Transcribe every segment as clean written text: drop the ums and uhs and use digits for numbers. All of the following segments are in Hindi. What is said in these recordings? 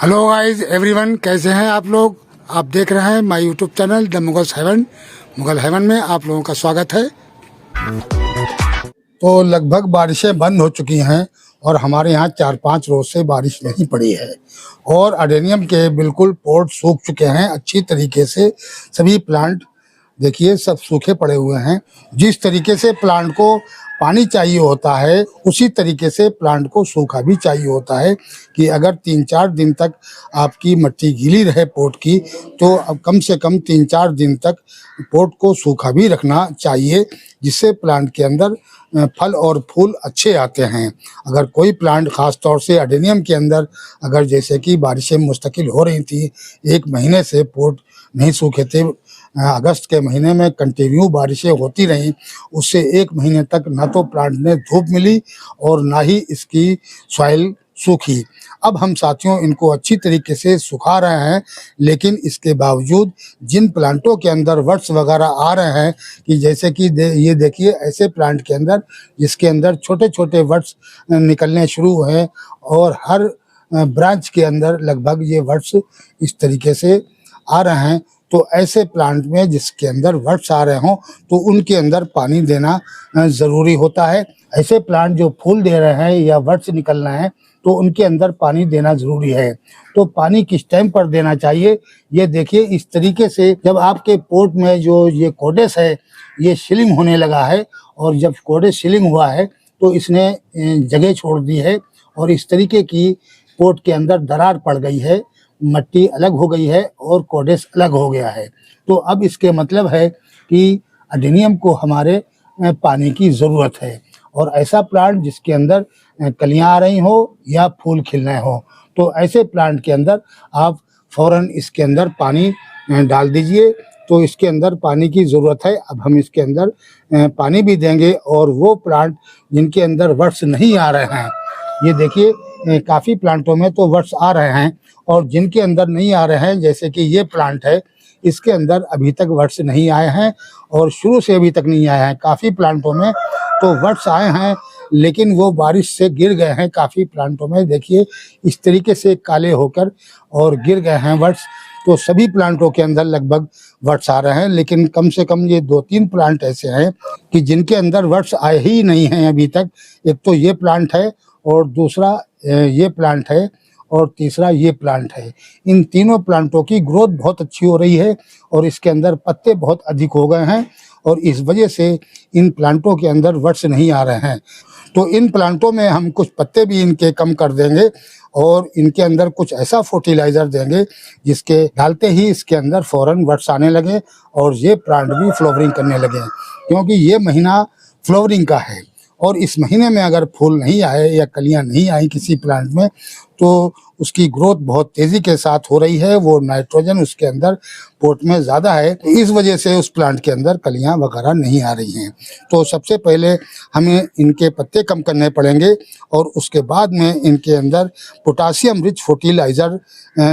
हेलो गाइस एवरीवन, कैसे हैं आप लोग। आप देख रहे हैं my YouTube channel the Mughal heaven में आप लोगों का स्वागत है। तो लगभग बारिशें बंद हो चुकी हैं और हमारे यहाँ 4-5 रोज से बारिश नहीं पड़ी है और अडेनियम के बिल्कुल पोर्ट सूख चुके हैं अच्छी तरीके से। सभी प्लांट देखिए सब सूखे पड़े हुए हैं। जिस तरीके से प्लांट को पानी चाहिए होता है उसी तरीके से प्लांट को सूखा भी चाहिए होता है कि अगर 3-4 दिन तक आपकी मिट्टी गीली रहे पोट की तो अब कम से कम 3-4 दिन तक पोट को सूखा भी रखना चाहिए, जिससे प्लांट के अंदर फल और फूल अच्छे आते हैं। अगर कोई प्लांट खास तौर से अडेनियम के अंदर अगर जैसे कि बारिशें मुस्तकिल हो रही थी, 1 महीने से पोट नहीं सूखे थे, अगस्त के महीने में कंटिन्यू बारिशें होती रहीं, उससे 1 महीने तक ना तो प्लांट ने धूप मिली और ना ही इसकी सॉइल सूखी। अब हम साथियों इनको अच्छी तरीके से सुखा रहे हैं, लेकिन इसके बावजूद जिन प्लांटों के अंदर वर्ड्स वगैरह आ रहे हैं कि जैसे कि ये देखिए ऐसे प्लांट के अंदर जिसके अंदर छोटे छोटे वर्ड्स निकलने शुरू हुए और हर ब्रांच के अंदर लगभग ये वर्ड्स इस तरीके से आ रहे हैं, तो ऐसे प्लांट में जिसके अंदर वर्ड्स आ रहे हों तो उनके अंदर पानी देना ज़रूरी होता है। ऐसे प्लांट जो फूल दे रहे हैं या वर्ड्स निकल रहे हैं तो उनके अंदर पानी देना ज़रूरी है। तो पानी किस टाइम पर देना चाहिए ये देखिए, इस तरीके से जब आपके पोट में जो ये कोडेस है ये शिलिंग होने लगा है और जब कोडेस शिलिंग हुआ है तो इसने जगह छोड़ दी है और इस तरीके की पोट के अंदर दरार पड़ गई है, मिट्टी अलग हो गई है और कोडेस अलग हो गया है। तो अब इसके मतलब है कि अडेनियम को हमारे पानी की ज़रूरत है और ऐसा प्लांट जिसके अंदर कलियां आ रही हो या फूल खिल रहे हो तो ऐसे प्लांट के अंदर आप फौरन इसके अंदर पानी डाल दीजिए। तो इसके अंदर पानी की ज़रूरत है। अब हम इसके अंदर पानी भी देंगे और वो प्लांट जिनके अंदर वर्ड्स नहीं आ रहे हैं, ये देखिए काफ़ी प्लांटों में तो वर्ड्स आ रहे हैं और जिनके अंदर नहीं आ रहे हैं जैसे कि ये प्लांट है इसके अंदर अभी तक वर्ड्स नहीं आए हैं और शुरू से अभी तक नहीं आए हैं। काफ़ी प्लांटों में तो वर्ड्स आए हैं लेकिन वो बारिश से गिर गए हैं। काफ़ी प्लांटों में देखिए इस तरीके से काले होकर और गिर गए हैं वर्ड्स। तो सभी प्लांटों के अंदर लगभग वर्ड्स आ रहे हैं, लेकिन कम से कम ये 2-3 प्लांट ऐसे हैं कि जिनके अंदर वर्ड्स आए ही नहीं हैं अभी तक। एक तो ये प्लांट है और दूसरा ये प्लांट है और तीसरा ये प्लांट है। इन तीनों प्लांटों की ग्रोथ बहुत अच्छी हो रही है और इसके अंदर पत्ते बहुत अधिक हो गए हैं और इस वजह से इन प्लांटों के अंदर वर्ड्स नहीं आ रहे हैं। तो इन प्लांटों में हम कुछ पत्ते भी इनके कम कर देंगे और इनके अंदर कुछ ऐसा फर्टिलाइज़र देंगे जिसके डालते ही इसके अंदर फ़ौरन वर्ड्स आने लगे और ये प्लांट भी फ्लावरिंग करने लगे, क्योंकि ये महीना फ्लावरिंग का है और इस महीने में अगर फूल नहीं आए या कलियां नहीं आई किसी प्लांट में तो उसकी ग्रोथ बहुत तेज़ी के साथ हो रही है। वो नाइट्रोजन उसके अंदर पोट में ज़्यादा है, इस वजह से उस प्लांट के अंदर कलियां वगैरह नहीं आ रही हैं। तो सबसे पहले हमें इनके पत्ते कम करने पड़ेंगे और उसके बाद में इनके अंदर पोटासियम रिच फर्टिलाइज़र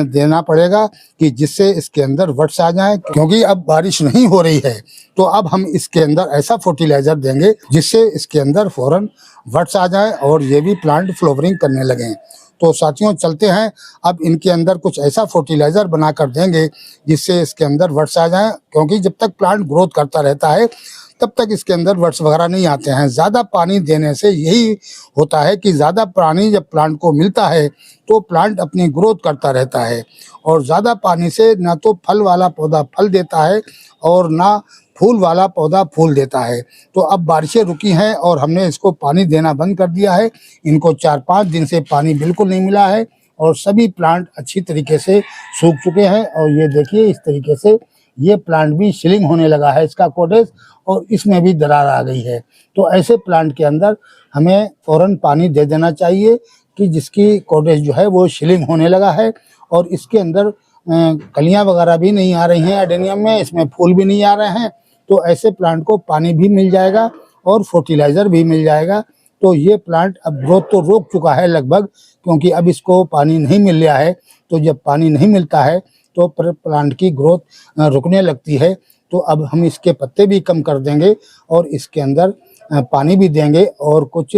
देना पड़ेगा कि जिससे इसके अंदर वर्ड्स आ जाएं। क्योंकि अब बारिश नहीं हो रही है तो अब हम इसके अंदर ऐसा फर्टिलाइज़र देंगे जिससे इसके अंदर फ़ौरन वर्ड्स आ जाएं और ये भी प्लांट फ्लावरिंग करने लगें। तो साथियों चलते हैं, अब इनके अंदर कुछ ऐसा फर्टिलाइज़र बना कर देंगे जिससे इसके अंदर वर्ड्स आ जाएं, क्योंकि जब तक प्लांट ग्रोथ करता रहता है तब तक इसके अंदर वर्ड्स वगैरह नहीं आते हैं। ज़्यादा पानी देने से यही होता है कि ज़्यादा पानी जब प्लांट को मिलता है तो प्लांट अपनी ग्रोथ करता रहता है और ज़्यादा पानी से ना तो फल वाला पौधा फल देता है और ना फूल वाला पौधा फूल देता है। तो अब बारिशें रुकी हैं और हमने इसको पानी देना बंद कर दिया है। इनको 4-5 दिन से पानी बिल्कुल नहीं मिला है और सभी प्लांट अच्छी तरीके से सूख चुके हैं और ये देखिए इस तरीके से ये प्लांट भी शिलिंग होने लगा है इसका कोडेस और इसमें भी दरार आ गई है। तो ऐसे प्लांट के अंदर हमें फ़ौरन पानी दे देना चाहिए कि जिसकी कोडेस जो है वो शिलिंग होने लगा है और इसके अंदर कलियां वगैरह भी नहीं आ रही हैं अडेनियम में, इसमें फूल भी नहीं आ रहे हैं। तो ऐसे प्लांट को पानी भी मिल जाएगा और फर्टिलाइज़र भी मिल जाएगा। तो ये प्लांट अब ग्रोथ तो रोक चुका है लगभग, क्योंकि अब इसको पानी नहीं मिल रहा है। तो जब पानी नहीं मिलता है तो प्लांट की ग्रोथ रुकने लगती है। तो अब हम इसके पत्ते भी कम कर देंगे और इसके अंदर पानी भी देंगे और कुछ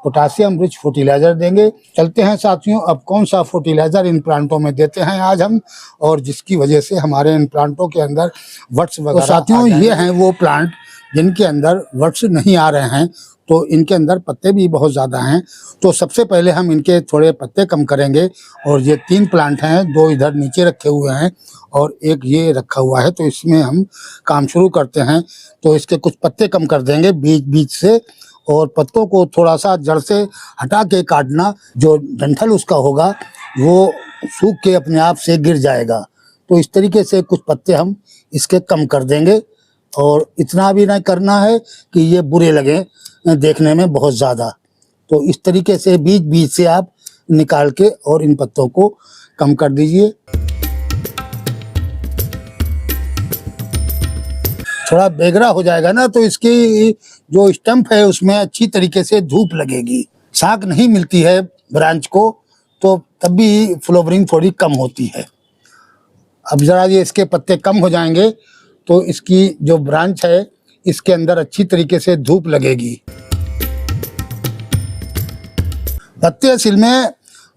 पोटासियम रिच फर्टिलाइजर देंगे। चलते हैं साथियों, अब कौन सा फर्टिलाइजर इन प्लांटों में देते हैं आज हम, और जिसकी वजह से हमारे इन प्लांटों के अंदर वर्ड्स वगैरह। तो साथियों ये हैं वो प्लांट जिनके अंदर वर्ड्स नहीं आ रहे हैं, तो इनके अंदर पत्ते भी बहुत ज़्यादा हैं। तो सबसे पहले हम इनके थोड़े पत्ते कम करेंगे, और ये 3 प्लांट हैं, 2 इधर नीचे रखे हुए हैं और एक ये रखा हुआ है, तो इसमें हम काम शुरू करते हैं। तो इसके कुछ पत्ते कम कर देंगे बीच बीच से, और पत्तों को थोड़ा सा जड़ से हटा के काटना, जो डंठल उसका होगा वो सूख के अपने आप से गिर जाएगा। तो इस तरीके से कुछ पत्ते हम इसके कम कर देंगे, और इतना भी नहीं करना है कि ये बुरे लगे देखने में बहुत ज़्यादा। तो इस तरीके से बीच बीच से आप निकाल के और इन पत्तों को कम कर दीजिए। थोड़ा बेगरा हो जाएगा ना, तो इसकी जो स्टंप है उसमें अच्छी तरीके से धूप लगेगी। शाख नहीं मिलती है ब्रांच को, तो तब भी फ्लावरिंग थोड़ी कम होती है। अब ज़रा ये इसके पत्ते कम हो जाएंगे तो इसकी जो ब्रांच है इसके अंदर अच्छी तरीके से धूप लगेगी। पत्ते असल में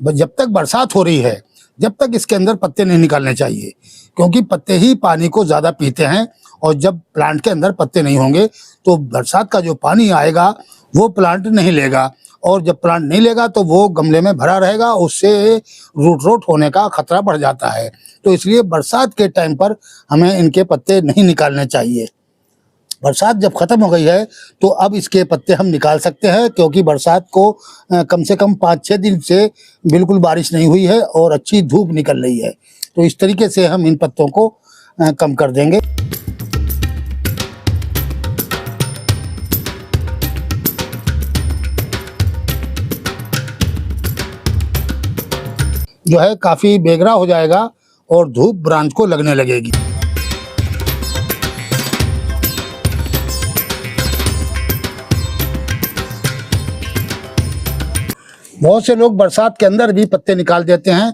जब तक बरसात हो रही है, जब तक इसके अंदर पत्ते नहीं निकालने चाहिए, क्योंकि पत्ते ही पानी को ज़्यादा पीते हैं, और जब प्लांट के अंदर पत्ते नहीं होंगे तो बरसात का जो पानी आएगा वो प्लांट नहीं लेगा, और जब प्लांट नहीं लेगा तो वो गमले में भरा रहेगा, उससे रूट रोट होने का खतरा बढ़ जाता है। तो इसलिए बरसात के टाइम पर हमें इनके पत्ते नहीं निकालने चाहिए। बरसात जब ख़त्म हो गई है तो अब इसके पत्ते हम निकाल सकते हैं, क्योंकि बरसात को कम से कम 5-6 दिन से बिल्कुल बारिश नहीं हुई है और अच्छी धूप निकल रही है। तो इस तरीके से हम इन पत्तों को कम कर देंगे। जो है काफ़ी बेगरा हो जाएगा और धूप ब्रांच को लगने लगेगी। बहुत से लोग बरसात के अंदर भी पत्ते निकाल देते हैं,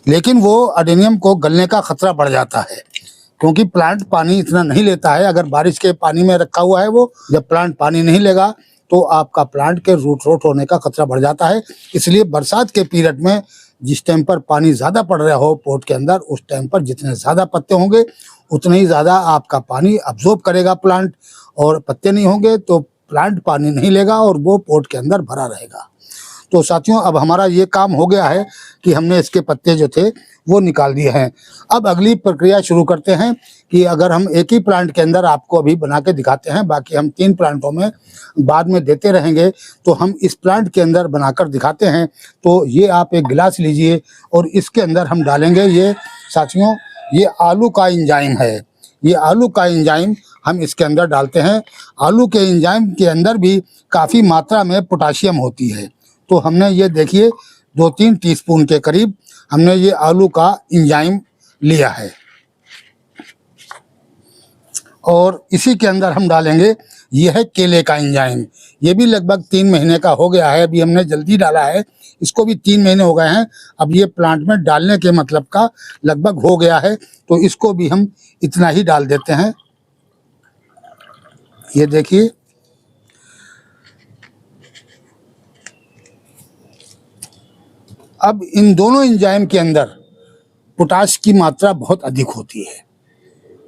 लेकिन वो अडेनियम को गलने का खतरा बढ़ जाता है, क्योंकि प्लांट पानी इतना नहीं लेता है। अगर बारिश के पानी में रखा हुआ है वो, जब प्लांट पानी नहीं लेगा तो आपका प्लांट के रूट रोट होने का खतरा बढ़ जाता है। इसलिए बरसात के पीरियड में जिस टाइम पर पानी ज़्यादा पड़ रहा हो पोट के अंदर, उस टाइम पर जितने ज़्यादा पत्ते होंगे उतने ही ज़्यादा आपका पानी अब्जॉर्ब करेगा प्लांट, और पत्ते नहीं होंगे तो प्लांट पानी नहीं लेगा और वो पोट के अंदर भरा रहेगा। तो साथियों, अब हमारा ये काम हो गया है कि हमने इसके पत्ते जो थे वो निकाल दिए हैं। अब अगली प्रक्रिया शुरू करते हैं कि अगर हम एक ही प्लांट के अंदर, आपको अभी बना के दिखाते हैं, बाकी हम 3 प्लांटों में बाद में देते रहेंगे, तो हम इस प्लांट के अंदर बनाकर दिखाते हैं। तो ये आप एक गिलास लीजिए और इसके अंदर हम डालेंगे ये साथियों, ये आलू का एंजाइम है। ये आलू का एंजाइम हम इसके अंदर डालते हैं। आलू के एंजाइम के अंदर भी काफ़ी मात्रा में पोटाशियम होती है। तो हमने ये देखिए 2-3 टीस्पून के करीब हमने ये आलू का एंजाइम लिया है, और इसी के अंदर हम डालेंगे ये है केले का एंजाइम। ये भी लगभग 3 महीने का हो गया है, अभी हमने जल्दी डाला है, इसको भी 3 महीने हो गए हैं। अब ये प्लांट में डालने के मतलब का लगभग हो गया है, तो इसको भी हम इतना ही डाल देते हैं। ये देखिए, अब इन दोनों एंजाइम के अंदर पोटाश की मात्रा बहुत अधिक होती है।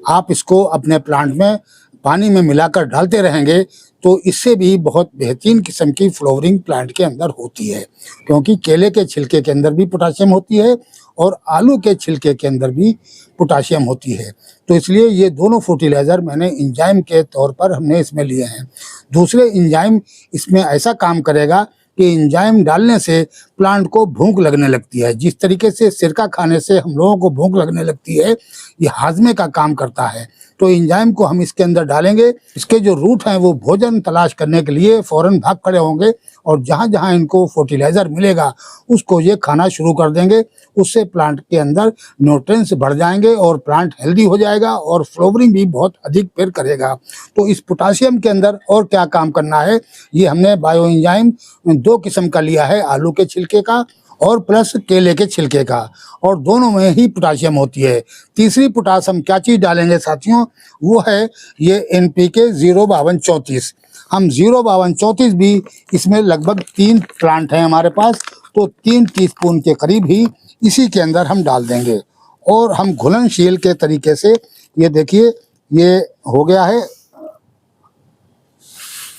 आप इसको अपने प्लांट में पानी में मिलाकर डालते रहेंगे तो इससे भी बहुत बेहतरीन किस्म की फ्लावरिंग प्लांट के अंदर होती है, क्योंकि केले के छिलके के अंदर भी पोटाशियम होती है और आलू के छिलके के अंदर भी पोटाशियम होती है। तो इसलिए ये दोनों फर्टिलाइज़र मैंने एंजाइम के तौर पर हमने इसमें लिए हैं। दूसरे एंजाइम इसमें ऐसा काम करेगा कि एंजाइम डालने से प्लांट को भूख लगने लगती है। जिस तरीके से सिरका खाने से हम लोगों को भूख लगने लगती है, ये हाजमे का काम करता है। तो एंजाइम को हम इसके अंदर डालेंगे, इसके जो रूट हैं वो भोजन तलाश करने के लिए फ़ौरन भाग खड़े होंगे, और जहाँ जहाँ इनको फर्टिलाइज़र मिलेगा उसको ये खाना शुरू कर देंगे। उससे प्लांट के अंदर न्यूट्रिएंट्स बढ़ जाएंगे और प्लांट हेल्दी हो जाएगा और फ्लावरिंग भी बहुत अधिक पेड़ करेगा। तो इस पोटाशियम के अंदर और क्या काम करना है, ये हमने बायो एंजाइम 2 किस्म का लिया है, आलू के छिलके का और प्लस केले के छिलके का, और दोनों में ही पोटाशियम होती है। तीसरी पोटाश हम क्या चीज़ डालेंगे साथियों, वो है ये NPK 05234। हम 05234 भी इसमें लगभग 3 प्लांट हैं हमारे पास, तो 3 टीस्पून के करीब ही इसी के अंदर हम डाल देंगे। और हम घुलनशील के तरीके से, ये देखिए ये हो गया है,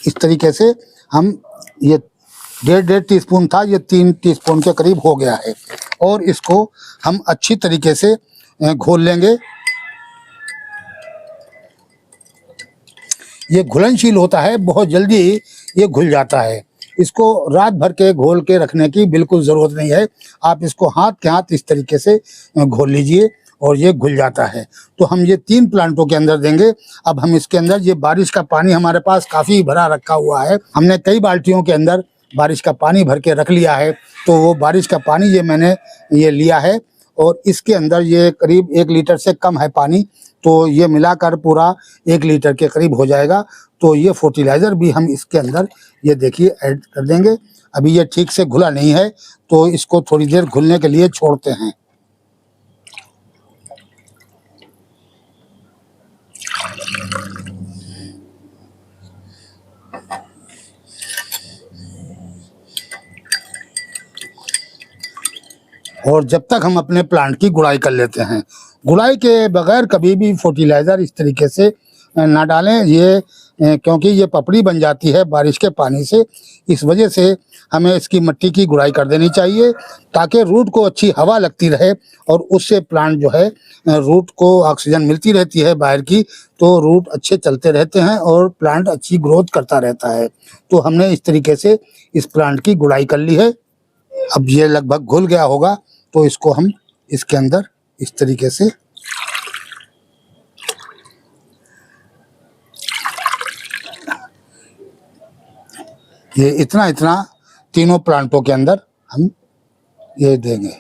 इस तरीके से हम ये 1.5 टीस्पून था, ये 3 टीस्पून के करीब हो गया है। और इसको हम अच्छी तरीके से घोल लेंगे। ये घुलनशील होता है, बहुत जल्दी ये घुल जाता है। इसको रात भर के घोल के रखने की बिल्कुल ज़रूरत नहीं है। आप इसको हाथ के हाथ इस तरीके से घोल लीजिए और ये घुल जाता है। तो हम ये 3 प्लांटों के अंदर देंगे। अब हम इसके अंदर, ये बारिश का पानी हमारे पास काफ़ी भरा रखा हुआ है, हमने कई बाल्टियों के अंदर बारिश का पानी भर के रख लिया है। तो वो बारिश का पानी ये मैंने ये लिया है और इसके अंदर ये करीब 1 लीटर से कम है पानी, तो ये मिलाकर पूरा 1 लीटर के करीब हो जाएगा। तो ये फर्टिलाइज़र भी हम इसके अंदर ये देखिए ऐड कर देंगे। अभी ये ठीक से घुला नहीं है, तो इसको थोड़ी देर घुलने के लिए छोड़ते हैं। और जब तक हम अपने प्लांट की गुड़ाई कर लेते हैं। गुड़ाई के बगैर कभी भी फर्टिलाइज़र इस तरीके से ना डालें, ये क्योंकि ये पपड़ी बन जाती है बारिश के पानी से। इस वजह से हमें इसकी मिट्टी की गुड़ाई कर देनी चाहिए, ताकि रूट को अच्छी हवा लगती रहे और उससे प्लांट जो है, रूट को ऑक्सीजन मिलती रहती है बाहर की, तो रूट अच्छे चलते रहते हैं और प्लांट अच्छी ग्रोथ करता रहता है। तो हमने इस तरीके से इस प्लांट की गुड़ाई कर ली है। अब ये लगभग घुल गया होगा, तो इसको हम इसके अंदर इस तरीके से ये इतना तीनों प्लांटों के अंदर हम ये देंगे।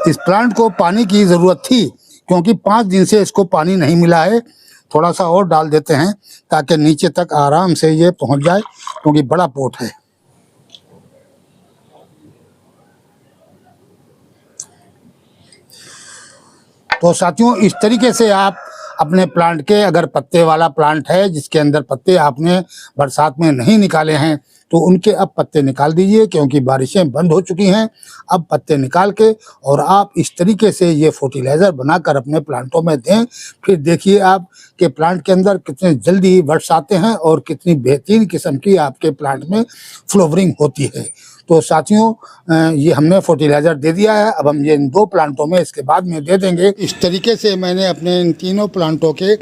इस प्लांट को पानी की ज़रूरत थी, क्योंकि 5 दिन से इसको पानी नहीं मिला है। थोड़ा सा और डाल देते हैं ताकि नीचे तक आराम से ये पहुंच जाए, क्योंकि बड़ा पोट है। तो साथियों, इस तरीके से आप अपने प्लांट के, अगर पत्ते वाला प्लांट है जिसके अंदर पत्ते आपने बरसात में नहीं निकाले हैं, तो उनके अब पत्ते निकाल दीजिए, क्योंकि बारिशें बंद हो चुकी हैं। अब पत्ते निकाल के और आप इस तरीके से ये फर्टिलाइज़र बनाकर अपने प्लांटों में दें। फिर देखिए आप के प्लांट के अंदर कितने जल्दी बर्ड्स आते हैं और कितनी बेहतरीन किस्म की आपके प्लांट में फ्लावरिंग होती है। तो साथियों, ये हमने फर्टिलाइज़र दे दिया है। अब हम ये इन 2 प्लांटों में इसके बाद में दे देंगे। इस तरीके से मैंने अपने इन तीनों प्लांटों के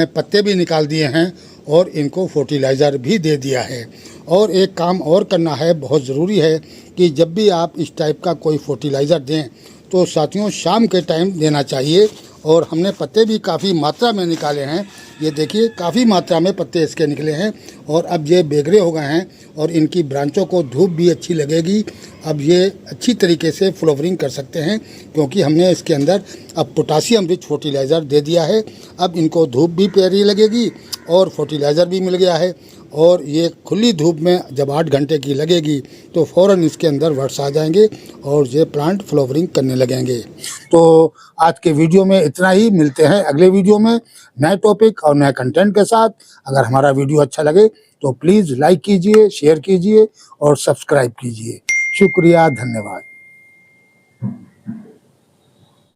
पत्ते भी निकाल दिए हैं और इनको फर्टिलाइज़र भी दे दिया है। और एक काम और करना है, बहुत ज़रूरी है कि जब भी आप इस टाइप का कोई फर्टिलाइज़र दें, तो साथियों शाम के टाइम देना चाहिए। और हमने पत्ते भी काफ़ी मात्रा में निकाले हैं, ये देखिए काफ़ी मात्रा में पत्ते इसके निकले हैं। और अब ये बेगरे हो गए हैं और इनकी ब्रांचों को धूप भी अच्छी लगेगी। अब ये अच्छी तरीके से फ्लावरिंग कर सकते हैं, क्योंकि हमने इसके अंदर अब पोटासियम रिच फर्टिलाइज़र दे दिया है। अब इनको धूप भी प्यारी लगेगी और फर्टिलाइज़र भी मिल गया है। और ये खुली धूप में जब 8 घंटे की लगेगी, तो फ़ौरन इसके अंदर वर्ड्स आ जाएंगे और ये प्लांट फ्लावरिंग करने लगेंगे। तो आज के वीडियो में इतना ही। मिलते हैं अगले वीडियो में नए टॉपिक और नए कंटेंट के साथ। अगर हमारा वीडियो अच्छा लगे तो प्लीज़ लाइक कीजिए, शेयर कीजिए और सब्सक्राइब कीजिए। शुक्रिया, धन्यवाद।